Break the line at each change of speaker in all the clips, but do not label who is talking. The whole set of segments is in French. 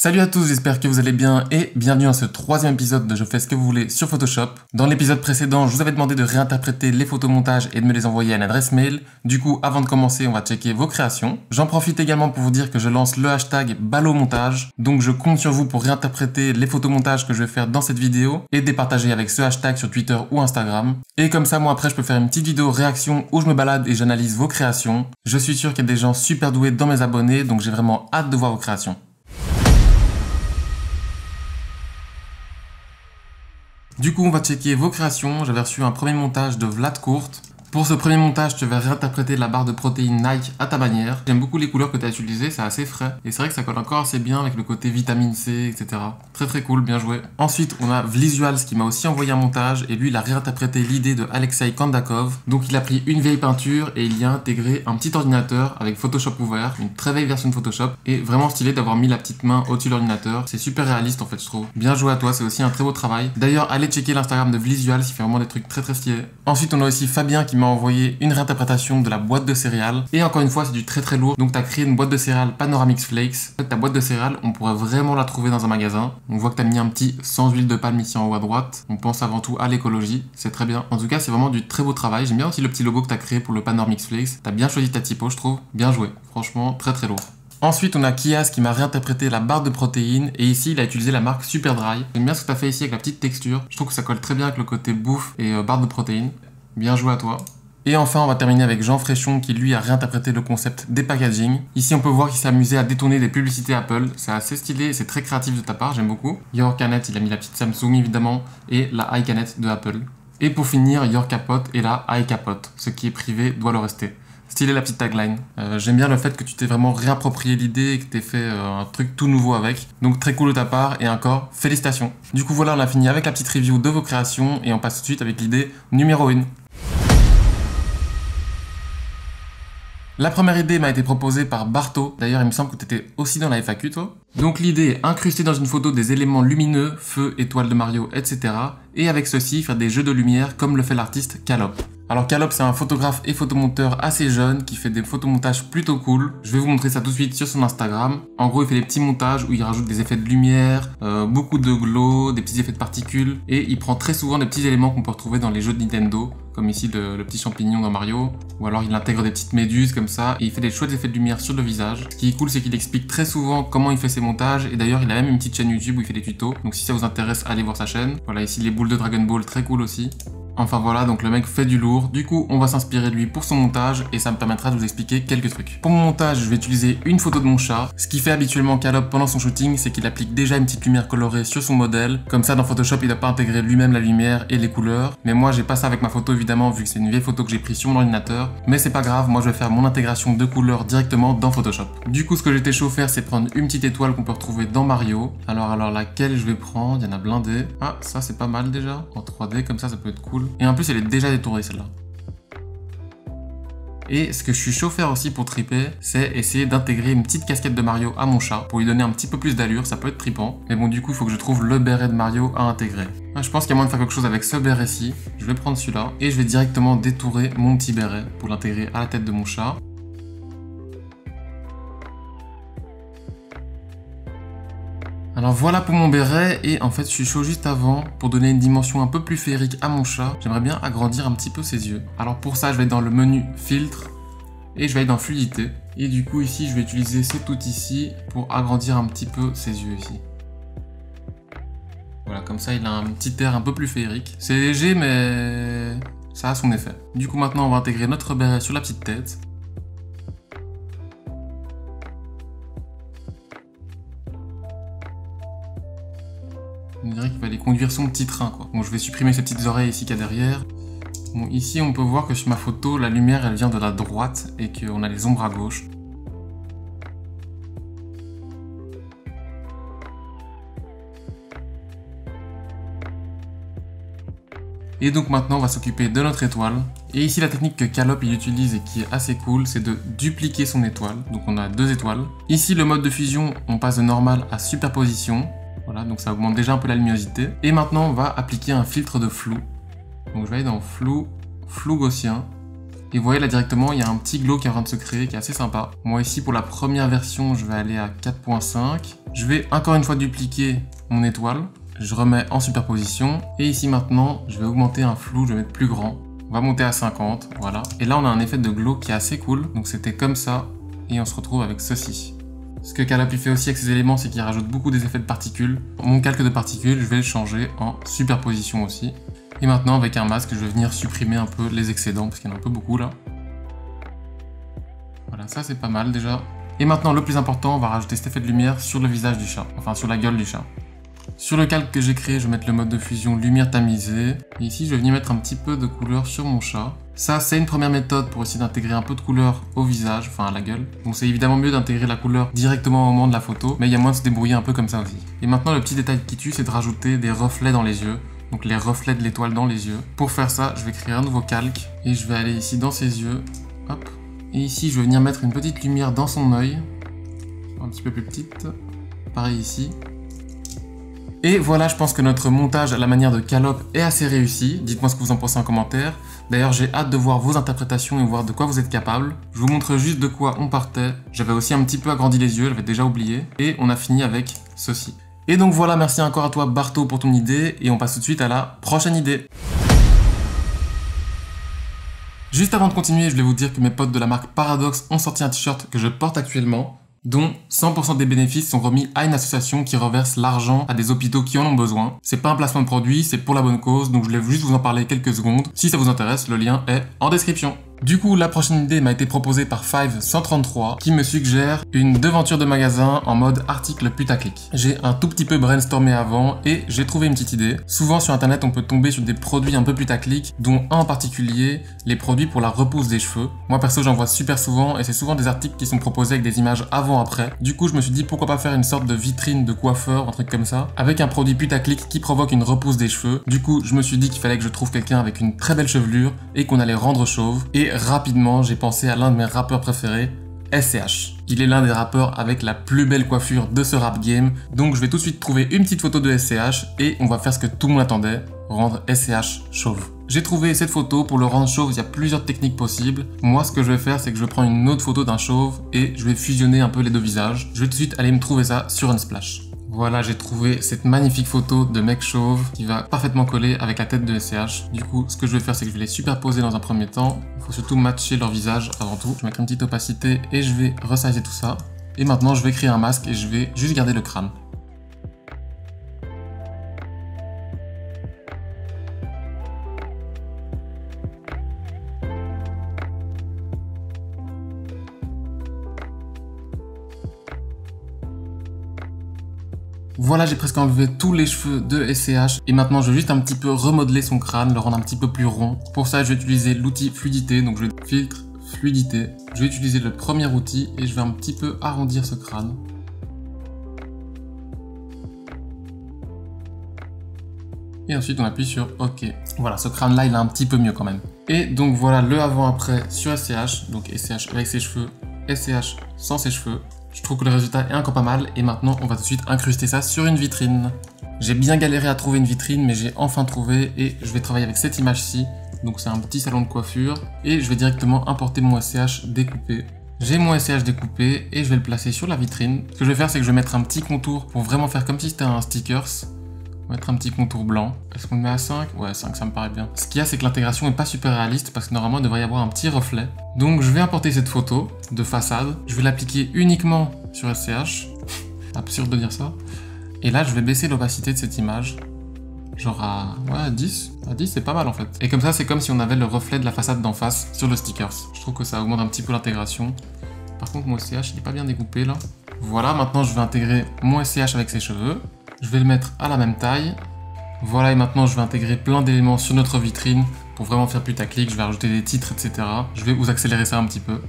Salut à tous, j'espère que vous allez bien et bienvenue dans ce troisième épisode de Je fais ce que vous voulez sur Photoshop. Dans l'épisode précédent, je vous avais demandé de réinterpréter les photomontages et de me les envoyer à une adresse mail. Du coup, avant de commencer, on va checker vos créations. J'en profite également pour vous dire que je lance le hashtag BalloMontage. Donc je compte sur vous pour réinterpréter les photomontages que je vais faire dans cette vidéo et de les partager avec ce hashtag sur Twitter ou Instagram. Et comme ça, moi après, je peux faire une petite vidéo réaction où je me balade et j'analyse vos créations. Je suis sûr qu'il y a des gens super doués dans mes abonnés, donc j'ai vraiment hâte de voir vos créations. Du coup, on va checker vos créations. J'avais reçu un premier montage de Vlad Court. Pour ce premier montage, tu vas réinterpréter la barre de protéines Nike à ta manière. J'aime beaucoup les couleurs que tu as utilisées, c'est assez frais. Et c'est vrai que ça colle encore assez bien avec le côté vitamine C, etc. Très très cool, bien joué. Ensuite, on a Vlisuals qui m'a aussi envoyé un montage. Et lui, il a réinterprété l'idée de Alexei Kandakov. Donc il a pris une vieille peinture et il y a intégré un petit ordinateur avec Photoshop ouvert. Une très vieille version de Photoshop. Et vraiment stylé d'avoir mis la petite main au-dessus de l'ordinateur. C'est super réaliste en fait, je trouve. Bien joué à toi, c'est aussi un très beau travail. D'ailleurs, allez checker l'Instagram de Vlisuals, il fait vraiment des trucs très très stylés. Ensuite, on a aussi Fabien qui m'a envoyé une réinterprétation de la boîte de céréales. Et encore une fois, c'est du très très lourd. Donc, tu as créé une boîte de céréales Panoramix Flakes. En fait, ta boîte de céréales, on pourrait vraiment la trouver dans un magasin. On voit que tu as mis un petit sans huile de palme ici en haut à droite. On pense avant tout à l'écologie. C'est très bien. En tout cas, c'est vraiment du très beau travail. J'aime bien aussi le petit logo que tu as créé pour le Panoramix Flakes. Tu as bien choisi ta typo, je trouve. Bien joué. Franchement, très très lourd. Ensuite, on a Kias qui m'a réinterprété la barre de protéines et ici, il a utilisé la marque Super Dry. J'aime bien ce que tu as fait ici avec la petite texture. Je trouve que ça colle très bien avec le côté bouffe et barre de protéines. Bien joué à toi. Et enfin, on va terminer avec Jean Fréchon qui lui a réinterprété le concept des packaging. Ici, on peut voir qu'il s'est amusé à détourner des publicités Apple. C'est assez stylé et c'est très créatif de ta part, j'aime beaucoup. Your Canet, il a mis la petite Samsung évidemment et la iCanet de Apple. Et pour finir, Your Capote et la iCapote. Ce qui est privé doit le rester. Stylé la petite tagline. J'aime bien le fait que tu t'es vraiment réapproprié l'idée et que t'aies fait un truc tout nouveau avec. Donc très cool de ta part et encore félicitations. Du coup voilà, on a fini avec la petite review de vos créations et on passe tout de suite avec l'idée numéro 1. La première idée m'a été proposée par Barto. D'ailleurs, il me semble que tu étais aussi dans la FAQ, toi. Donc l'idée est incruster dans une photo des éléments lumineux, feu, étoile de Mario, etc. Et avec ceci, faire des jeux de lumière comme le fait l'artiste Calop. Alors Calop, c'est un photographe et photomonteur assez jeune qui fait des photomontages plutôt cool. Je vais vous montrer ça tout de suite sur son Instagram. En gros, il fait des petits montages où il rajoute des effets de lumière, beaucoup de glow, des petits effets de particules. Et il prend très souvent des petits éléments qu'on peut retrouver dans les jeux de Nintendo, comme ici le petit champignon dans Mario. Ou alors il intègre des petites méduses comme ça et il fait des chouettes effets de lumière sur le visage. Ce qui est cool, c'est qu'il explique très souvent comment il fait ses montages. Et d'ailleurs, il a même une petite chaîne YouTube où il fait des tutos. Donc si ça vous intéresse, allez voir sa chaîne. Voilà, ici les boules de Dragon Ball, très cool aussi. Enfin voilà, donc le mec fait du lourd. Du coup, on va s'inspirer de lui pour son montage et ça me permettra de vous expliquer quelques trucs. Pour mon montage, je vais utiliser une photo de mon chat. Ce qui fait habituellement Calop pendant son shooting, c'est qu'il applique déjà une petite lumière colorée sur son modèle. Comme ça, dans Photoshop, il n'a pas intégré lui-même la lumière et les couleurs. Mais moi, j'ai pas ça avec ma photo évidemment, vu que c'est une vieille photo que j'ai prise sur mon ordinateur. Mais c'est pas grave, moi je vais faire mon intégration de couleurs directement dans Photoshop. Du coup, ce que j'ai été chaud faire, c'est prendre une petite étoile qu'on peut retrouver dans Mario. Alors laquelle je vais prendre? Il y en a blindé. Ah, ça c'est pas mal déjà. En 3D, comme ça peut être cool. Et en plus, elle est déjà détourée celle-là. Et ce que je suis chaud faire aussi pour triper, c'est essayer d'intégrer une petite casquette de Mario à mon chat pour lui donner un petit peu plus d'allure, ça peut être trippant. Mais bon, du coup, il faut que je trouve le béret de Mario à intégrer. Je pense qu'il y a moyen de faire quelque chose avec ce béret-ci. Je vais prendre celui-là et je vais directement détourer mon petit béret pour l'intégrer à la tête de mon chat. Alors voilà pour mon béret et en fait je suis chaud juste avant pour donner une dimension un peu plus féerique à mon chat. J'aimerais bien agrandir un petit peu ses yeux. Alors pour ça je vais être dans le menu filtre et je vais aller dans fluidité. Et du coup ici je vais utiliser cet outil ici pour agrandir un petit peu ses yeux ici. Voilà, comme ça il a un petit air un peu plus féerique. C'est léger mais ça a son effet. Du coup maintenant on va intégrer notre béret sur la petite tête. On dirait qu'il va aller conduire son petit train quoi. Bon, je vais supprimer ces petites oreilles ici qu'il y a derrière. Bon, ici on peut voir que sur ma photo, la lumière elle vient de la droite et qu'on a les ombres à gauche. Et donc maintenant on va s'occuper de notre étoile. Et ici la technique que Calop il utilise et qui est assez cool, c'est de dupliquer son étoile. Donc on a deux étoiles. Ici le mode de fusion, on passe de normal à superposition. Voilà, donc ça augmente déjà un peu la luminosité. Et maintenant, on va appliquer un filtre de flou. Donc je vais aller dans flou, flou gaussien. Et vous voyez là directement, il y a un petit glow qui est en train de se créer, qui est assez sympa. Moi ici, pour la première version, je vais aller à 4.5. Je vais encore une fois dupliquer mon étoile. Je remets en superposition. Et ici maintenant, je vais augmenter un flou, je vais mettre plus grand. On va monter à 50, voilà. Et là, on a un effet de glow qui est assez cool. Donc c'était comme ça, et on se retrouve avec ceci. Ce que Callupy fait aussi avec ces éléments, c'est qu'il rajoute beaucoup des effets de particules. Mon calque de particules, je vais le changer en superposition aussi. Et maintenant, avec un masque, je vais venir supprimer un peu les excédents, parce qu'il y en a un peu beaucoup là. Voilà, ça c'est pas mal déjà. Et maintenant, le plus important, on va rajouter cet effet de lumière sur le visage du chat, enfin sur la gueule du chat. Sur le calque que j'ai créé, je vais mettre le mode de fusion lumière tamisée. Et ici, je vais venir mettre un petit peu de couleur sur mon chat. Ça, c'est une première méthode pour essayer d'intégrer un peu de couleur au visage, enfin à la gueule. Donc c'est évidemment mieux d'intégrer la couleur directement au moment de la photo, mais il y a moyen de se débrouiller un peu comme ça aussi. Et maintenant, le petit détail qui tue, c'est de rajouter des reflets dans les yeux. Donc les reflets de l'étoile dans les yeux. Pour faire ça, je vais créer un nouveau calque. Et je vais aller ici dans ses yeux. Hop. Et ici, je vais venir mettre une petite lumière dans son œil. Un petit peu plus petite. Pareil ici. Et voilà, je pense que notre montage à la manière de Callop est assez réussi. Dites-moi ce que vous en pensez en commentaire. D'ailleurs, j'ai hâte de voir vos interprétations et voir de quoi vous êtes capable. Je vous montre juste de quoi on partait. J'avais aussi un petit peu agrandi les yeux, j'avais déjà oublié. Et on a fini avec ceci. Et donc voilà, merci encore à toi Barto pour ton idée. Et on passe tout de suite à la prochaine idée. Juste avant de continuer, je voulais vous dire que mes potes de la marque Paradox ont sorti un t-shirt que je porte actuellement, dont 100% des bénéfices sont remis à une association qui reverse l'argent à des hôpitaux qui en ont besoin. C'est pas un placement de produit, c'est pour la bonne cause, donc je voulais juste vous en parler quelques secondes. Si ça vous intéresse, le lien est en description. Du coup, la prochaine idée m'a été proposée par Five133 qui me suggère une devanture de magasin en mode article putaclic. J'ai un tout petit peu brainstormé avant et j'ai trouvé une petite idée. Souvent sur internet, on peut tomber sur des produits un peu putaclic, dont un en particulier, les produits pour la repousse des cheveux. Moi perso, j'en vois super souvent et c'est souvent des articles qui sont proposés avec des images avant-après. Du coup, je me suis dit pourquoi pas faire une sorte de vitrine de coiffeur, un truc comme ça, avec un produit putaclic qui provoque une repousse des cheveux. Du coup, je me suis dit qu'il fallait que je trouve quelqu'un avec une très belle chevelure et qu'on allait rendre chauve. Et rapidement, j'ai pensé à l'un de mes rappeurs préférés, SCH. Il est l'un des rappeurs avec la plus belle coiffure de ce rap game, donc je vais tout de suite trouver une petite photo de SCH et on va faire ce que tout le monde attendait, rendre SCH chauve. J'ai trouvé cette photo, pour le rendre chauve, il y a plusieurs techniques possibles. Moi, ce que je vais faire, c'est que je prends une autre photo d'un chauve et je vais fusionner un peu les deux visages. Je vais tout de suite aller me trouver ça sur Unsplash. Voilà, j'ai trouvé cette magnifique photo de mec chauve qui va parfaitement coller avec la tête de SCH. Du coup, ce que je vais faire, c'est que je vais les superposer dans un premier temps. Il faut surtout matcher leur visage avant tout. Je vais mettre une petite opacité et je vais resizer tout ça. Et maintenant, je vais créer un masque et je vais juste garder le crâne. Voilà, j'ai presque enlevé tous les cheveux de SCH et maintenant je vais juste un petit peu remodeler son crâne, le rendre un petit peu plus rond. Pour ça, je vais utiliser l'outil fluidité, donc je vais filtre fluidité. Je vais utiliser le premier outil et je vais un petit peu arrondir ce crâne. Et ensuite on appuie sur OK. Voilà, ce crâne là il est un petit peu mieux quand même. Et donc voilà le avant-après sur SCH, donc SCH avec ses cheveux, SCH sans ses cheveux. Je trouve que le résultat est encore pas mal et maintenant on va tout de suite incruster ça sur une vitrine. J'ai bien galéré à trouver une vitrine mais j'ai enfin trouvé et je vais travailler avec cette image-ci. Donc c'est un petit salon de coiffure et je vais directement importer mon SCH découpé. J'ai mon SCH découpé et je vais le placer sur la vitrine. Ce que je vais faire, c'est que je vais mettre un petit contour pour vraiment faire comme si c'était un stickers. On va mettre un petit contour blanc. Est-ce qu'on le met à 5? Ouais, 5, ça me paraît bien. Ce qu'il y a, c'est que l'intégration n'est pas super réaliste parce que normalement, il devrait y avoir un petit reflet. Donc, je vais importer cette photo de façade. Je vais l'appliquer uniquement sur SCH. Absurde de dire ça. Et là, je vais baisser l'opacité de cette image. Genre à 10. À 10, c'est pas mal en fait. Et comme ça, c'est comme si on avait le reflet de la façade d'en face sur le stickers. Je trouve que ça augmente un petit peu l'intégration. Par contre, mon SCH, il n'est pas bien découpé là. Voilà, maintenant, je vais intégrer mon SCH avec ses cheveux. Je vais le mettre à la même taille. Voilà, et maintenant je vais intégrer plein d'éléments sur notre vitrine pour vraiment faire putaclic. Je vais rajouter des titres, etc. Je vais vous accélérer ça un petit peu.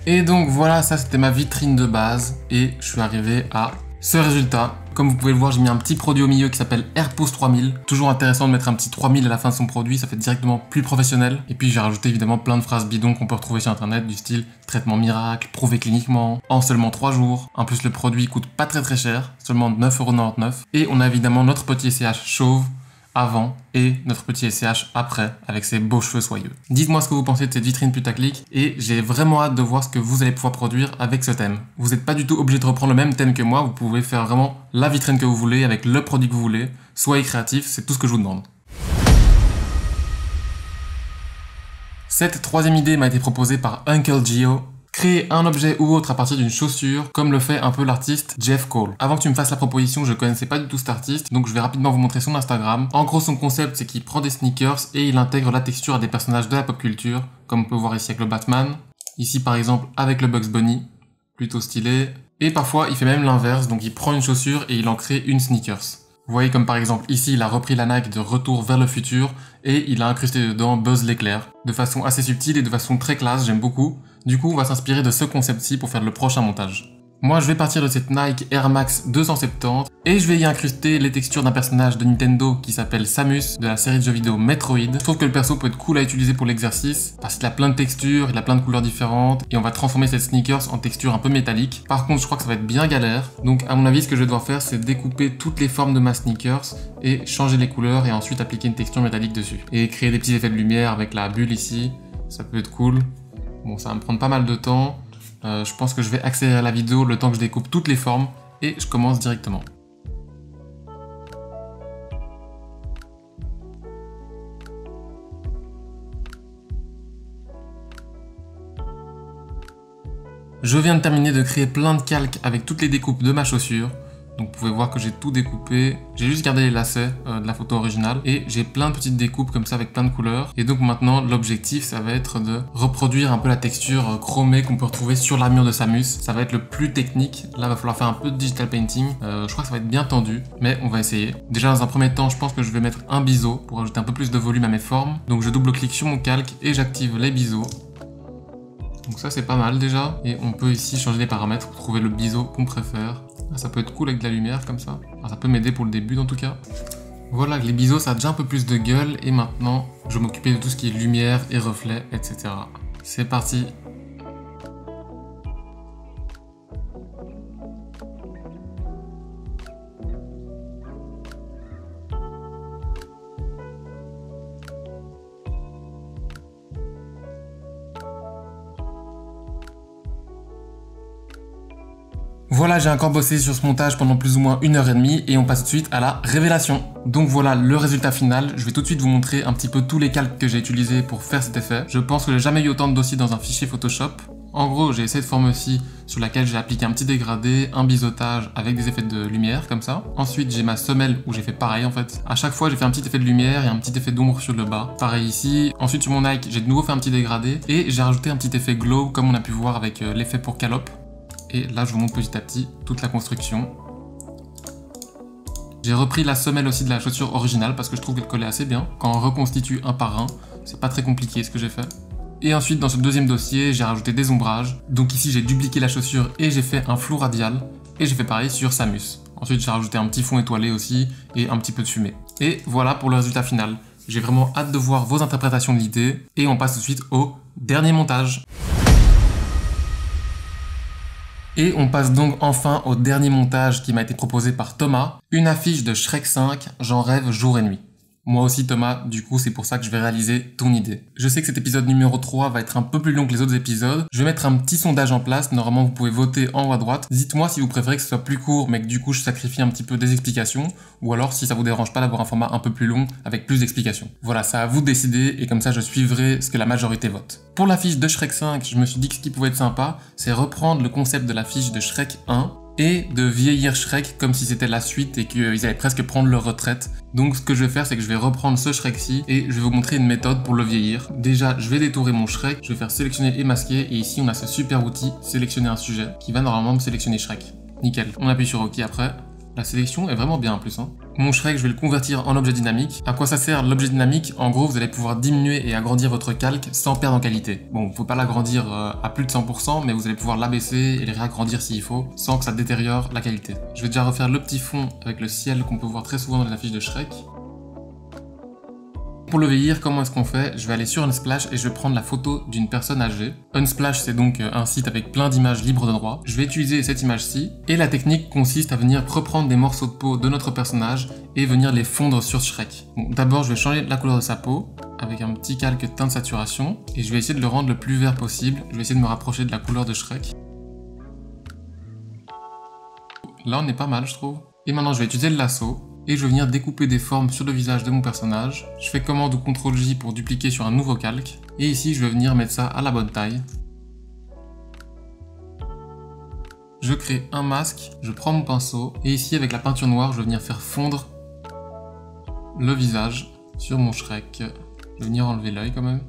Et donc voilà, ça c'était ma vitrine de base et je suis arrivé à ce résultat. Comme vous pouvez le voir, j'ai mis un petit produit au milieu qui s'appelle AirPost 3000. Toujours intéressant de mettre un petit 3000 à la fin de son produit, ça fait directement plus professionnel. Et puis j'ai rajouté évidemment plein de phrases bidons qu'on peut retrouver sur internet du style traitement miracle, prouvé cliniquement, en seulement 3 jours. En plus le produit coûte pas très cher, seulement 9,99 €. Et on a évidemment notre petit SCH chauve avant et notre petit SCH après avec ses beaux cheveux soyeux. Dites-moi ce que vous pensez de cette vitrine putaclic et j'ai vraiment hâte de voir ce que vous allez pouvoir produire avec ce thème. Vous n'êtes pas du tout obligé de reprendre le même thème que moi, vous pouvez faire vraiment la vitrine que vous voulez avec le produit que vous voulez. Soyez créatif, c'est tout ce que je vous demande. Cette troisième idée m'a été proposée par Uncle Gio. Créer un objet ou autre à partir d'une chaussure, comme le fait un peu l'artiste Jeff Cole. Avant que tu me fasses la proposition, je connaissais pas du tout cet artiste, donc je vais rapidement vous montrer son Instagram. En gros, son concept, c'est qu'il prend des sneakers et il intègre la texture à des personnages de la pop culture, comme on peut voir ici avec le Batman, ici par exemple avec le Bugs Bunny, plutôt stylé. Et parfois, il fait même l'inverse, donc il prend une chaussure et il en crée une sneakers. Vous voyez comme par exemple ici, il a repris la Nike de Retour vers le futur et il a incrusté dedans Buzz l'éclair, de façon assez subtile et de façon très classe, j'aime beaucoup. Du coup, on va s'inspirer de ce concept-ci pour faire le prochain montage. Moi, je vais partir de cette Nike Air Max 270 et je vais y incruster les textures d'un personnage de Nintendo qui s'appelle Samus de la série de jeux vidéo Metroid. Je trouve que le perso peut être cool à utiliser pour l'exercice parce qu'il a plein de textures, il a plein de couleurs différentes et on va transformer cette sneakers en texture un peu métallique. Par contre, je crois que ça va être bien galère. Donc, à mon avis, ce que je vais devoir faire, c'est découper toutes les formes de ma sneakers et changer les couleurs et ensuite appliquer une texture métallique dessus. Et créer des petits effets de lumière avec la bulle ici. Ça peut être cool. Bon, ça va me prendre pas mal de temps. Je pense que je vais accélérer la vidéo le temps que je découpe toutes les formes et je commence directement. Je viens de terminer de créer plein de calques avec toutes les découpes de ma chaussure. Donc vous pouvez voir que j'ai tout découpé, j'ai juste gardé les lacets de la photo originale et j'ai plein de petites découpes comme ça avec plein de couleurs. Et donc maintenant l'objectif ça va être de reproduire un peu la texture chromée qu'on peut retrouver sur l'armure de Samus. Ça va être le plus technique, là il va falloir faire un peu de digital painting, je crois que ça va être bien tendu mais on va essayer. Déjà dans un premier temps je pense que je vais mettre un biseau pour ajouter un peu plus de volume à mes formes. Donc je double-clique sur mon calque et j'active les biseaux. Donc ça c'est pas mal déjà et on peut ici changer les paramètres pour trouver le biseau qu'on préfère. Ça peut être cool avec de la lumière comme ça. Enfin, ça peut m'aider pour le début en tout cas. Voilà, les biseaux ça a déjà un peu plus de gueule et maintenant je vais m'occuper de tout ce qui est lumière et reflets, etc. C'est parti. Voilà, j'ai encore bossé sur ce montage pendant plus ou moins 1h30 et on passe tout de suite à la révélation. Donc voilà le résultat final, je vais tout de suite vous montrer un petit peu tous les calques que j'ai utilisés pour faire cet effet. Je pense que j'ai jamais eu autant de dossiers dans un fichier Photoshop. En gros, j'ai cette forme-ci sur laquelle j'ai appliqué un petit dégradé, un biseautage avec des effets de lumière comme ça. Ensuite, j'ai ma semelle où j'ai fait pareil en fait. À chaque fois, j'ai fait un petit effet de lumière et un petit effet d'ombre sur le bas. Pareil ici. Ensuite, sur mon Nike, j'ai de nouveau fait un petit dégradé et j'ai rajouté un petit effet glow comme on a pu voir avec l'effet pour calope. Et là, je vous montre petit à petit toute la construction. J'ai repris la semelle aussi de la chaussure originale parce que je trouve qu'elle collait assez bien. Quand on reconstitue un par un, c'est pas très compliqué ce que j'ai fait. Et ensuite, dans ce deuxième dossier, j'ai rajouté des ombrages. Donc ici, j'ai dupliqué la chaussure et j'ai fait un flou radial. Et j'ai fait pareil sur Samus. Ensuite, j'ai rajouté un petit fond étoilé aussi et un petit peu de fumée. Et voilà pour le résultat final. J'ai vraiment hâte de voir vos interprétations de l'idée. Et on passe tout de suite au dernier montage. Et on passe donc enfin au dernier montage qui m'a été proposé par Thomas. Une affiche de Shrek 5, j'en rêve jour et nuit. Moi aussi Thomas, du coup c'est pour ça que je vais réaliser ton idée. Je sais que cet épisode numéro 3 va être un peu plus long que les autres épisodes. Je vais mettre un petit sondage en place, normalement vous pouvez voter en haut à droite. Dites-moi si vous préférez que ce soit plus court mais que du coup je sacrifie un petit peu des explications, ou alors si ça vous dérange pas d'avoir un format un peu plus long avec plus d'explications. Voilà, ça à vous de décider et comme ça je suivrai ce que la majorité vote. Pour l'affiche de Shrek 5, je me suis dit que ce qui pouvait être sympa, c'est reprendre le concept de l'affiche de Shrek 1, et de vieillir Shrek comme si c'était la suite et qu'ils allaient presque prendre leur retraite. Donc ce que je vais faire, c'est que je vais reprendre ce Shrek-ci et je vais vous montrer une méthode pour le vieillir. Déjà, je vais détourer mon Shrek, je vais faire sélectionner et masquer, et ici on a ce super outil, sélectionner un sujet, qui va normalement me sélectionner Shrek. Nickel. On appuie sur OK après. La sélection est vraiment bien en plus. Mon Shrek, je vais le convertir en objet dynamique. À quoi ça sert l'objet dynamique? En gros, vous allez pouvoir diminuer et agrandir votre calque sans perdre en qualité. Bon, faut pas l'agrandir à plus de 100%, mais vous allez pouvoir l'abaisser et le réagrandir s'il faut, sans que ça détériore la qualité. Je vais déjà refaire le petit fond avec le ciel qu'on peut voir très souvent dans les affiches de Shrek. Pour le vieillir, comment est-ce qu'on fait? Je vais aller sur Unsplash et je vais prendre la photo d'une personne âgée. Unsplash, c'est donc un site avec plein d'images libres de droit. Je vais utiliser cette image-ci et la technique consiste à venir reprendre des morceaux de peau de notre personnage et venir les fondre sur Shrek. Bon, d'abord, je vais changer la couleur de sa peau avec un petit calque teinte saturation et je vais essayer de le rendre le plus vert possible. Je vais essayer de me rapprocher de la couleur de Shrek. Là, on est pas mal, je trouve. Et maintenant, je vais utiliser le lasso. Et je vais venir découper des formes sur le visage de mon personnage. Je fais commande ou CTRL-J pour dupliquer sur un nouveau calque. Et ici, je vais venir mettre ça à la bonne taille. Je crée un masque, je prends mon pinceau, et ici, avec la peinture noire, je vais venir faire fondre le visage sur mon Shrek. Je vais venir enlever l'œil quand même.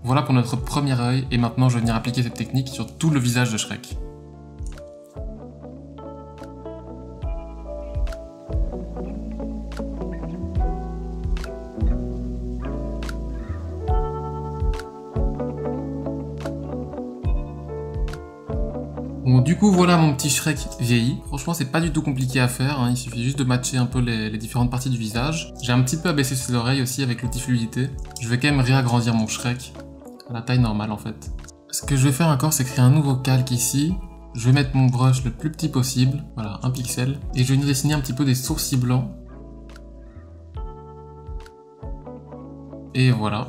Voilà pour notre premier œil, et maintenant, je vais venir appliquer cette technique sur tout le visage de Shrek. Bon, du coup, voilà mon petit Shrek vieilli. Franchement, c'est pas du tout compliqué à faire, il suffit juste de matcher un peu les différentes parties du visage. J'ai un petit peu abaissé ses oreilles aussi avec l'outil fluidité. Je vais quand même réagrandir mon Shrek à la taille normale en fait. Ce que je vais faire encore, c'est créer un nouveau calque ici. Je vais mettre mon brush le plus petit possible, voilà, 1 pixel. Et je vais venir dessiner un petit peu des sourcils blancs. Et voilà.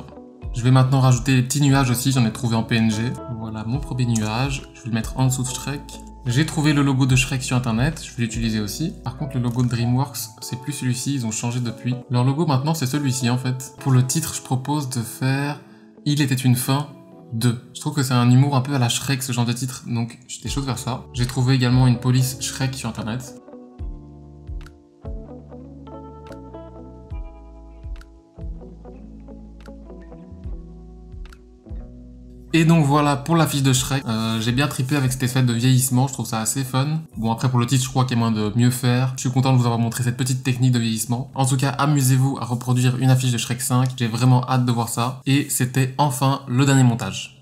Je vais maintenant rajouter les petits nuages aussi, j'en ai trouvé en PNG. Voilà mon premier nuage, je vais le mettre en dessous de Shrek. J'ai trouvé le logo de Shrek sur internet, je vais l'utiliser aussi. Par contre le logo de DreamWorks, c'est plus celui-ci, ils ont changé depuis. Leur logo maintenant c'est celui-ci en fait. Pour le titre, je propose de faire « Il était une fin 2 ». Je trouve que c'est un humour un peu à la Shrek ce genre de titre, donc j'étais chaud de faire ça. J'ai trouvé également une police Shrek sur internet. Et donc voilà pour la fiche de Shrek, j'ai bien trippé avec cet effet de vieillissement, je trouve ça assez fun. Bon après pour le titre je crois qu'il y a moyen de mieux faire, je suis content de vous avoir montré cette petite technique de vieillissement. En tout cas amusez-vous à reproduire une affiche de Shrek 5, j'ai vraiment hâte de voir ça. Et c'était enfin le dernier montage.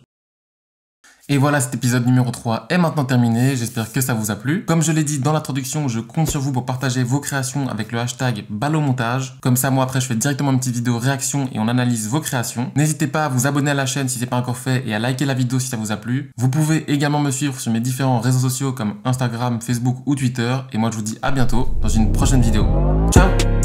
Et voilà, cet épisode numéro 3 est maintenant terminé, j'espère que ça vous a plu. Comme je l'ai dit dans l'introduction, je compte sur vous pour partager vos créations avec le hashtag #ballomontage. Comme ça, moi après, je fais directement une petite vidéo réaction et on analyse vos créations. N'hésitez pas à vous abonner à la chaîne si c'est pas encore fait et à liker la vidéo si ça vous a plu. Vous pouvez également me suivre sur mes différents réseaux sociaux comme Instagram, Facebook ou Twitter. Et moi, je vous dis à bientôt dans une prochaine vidéo. Ciao!